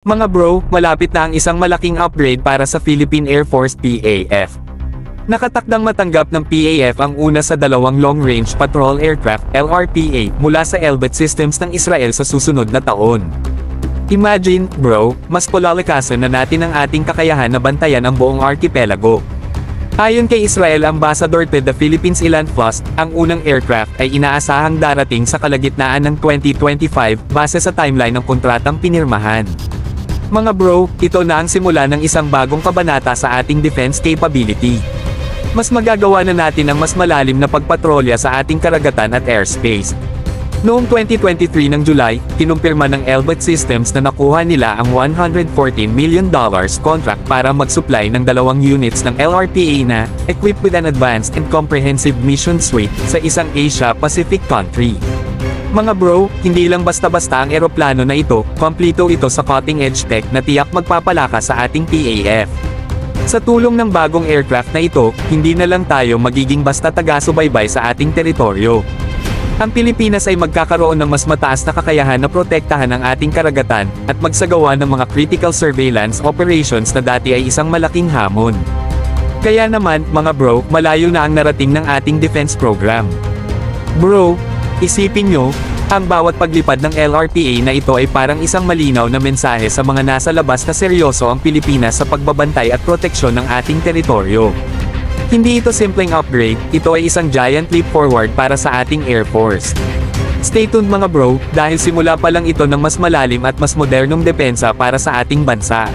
Mga bro, malapit na ang isang malaking upgrade para sa Philippine Air Force PAF. Nakatakdang matanggap ng PAF ang una sa dalawang Long-Range Patrol Aircraft LRPA mula sa Elbit Systems ng Israel sa susunod na taon. Imagine, bro, mas palalakasan na natin ang ating kakayahan na bantayan ang buong archipelago. Ayon kay Israel Ambassador to the Philippines Ilan Plus, ang unang aircraft ay inaasahang darating sa kalagitnaan ng 2025 base sa timeline ng kontratang pinirmahan. Mga bro, ito na ang simula ng isang bagong kabanata sa ating defense capability. Mas magagawa na natin ang mas malalim na pagpatrolya sa ating karagatan at airspace. Noong 2023 ng July, kinumpirma ng Elbit Systems na nakuha nila ang $114 million contract para mag-supply ng 2 units ng LRPA na, equipped with an advanced and comprehensive mission suite, sa isang Asia-Pacific country. Mga bro, hindi lang basta-basta ang eroplano na ito, kompleto ito sa cutting-edge tech na tiyak magpapalakas sa ating PAF. Sa tulong ng bagong aircraft na ito, hindi na lang tayo magiging basta taga-subaybay sa ating teritoryo. Ang Pilipinas ay magkakaroon ng mas mataas na kakayahan na protektahan ang ating karagatan, at magsagawa ng mga critical surveillance operations na dati ay isang malaking hamon. Kaya naman, mga bro, malayo na ang narating ng ating defense program. Bro, isipin nyo, ang bawat paglipad ng LRPA na ito ay parang isang malinaw na mensahe sa mga nasa labas na seryoso ang Pilipinas sa pagbabantay at proteksyon ng ating teritoryo. Hindi ito simpleng upgrade, ito ay isang giant leap forward para sa ating Air Force. Stay tuned mga bro, dahil simula pa lang ito ng mas malalim at mas modernong depensa para sa ating bansa.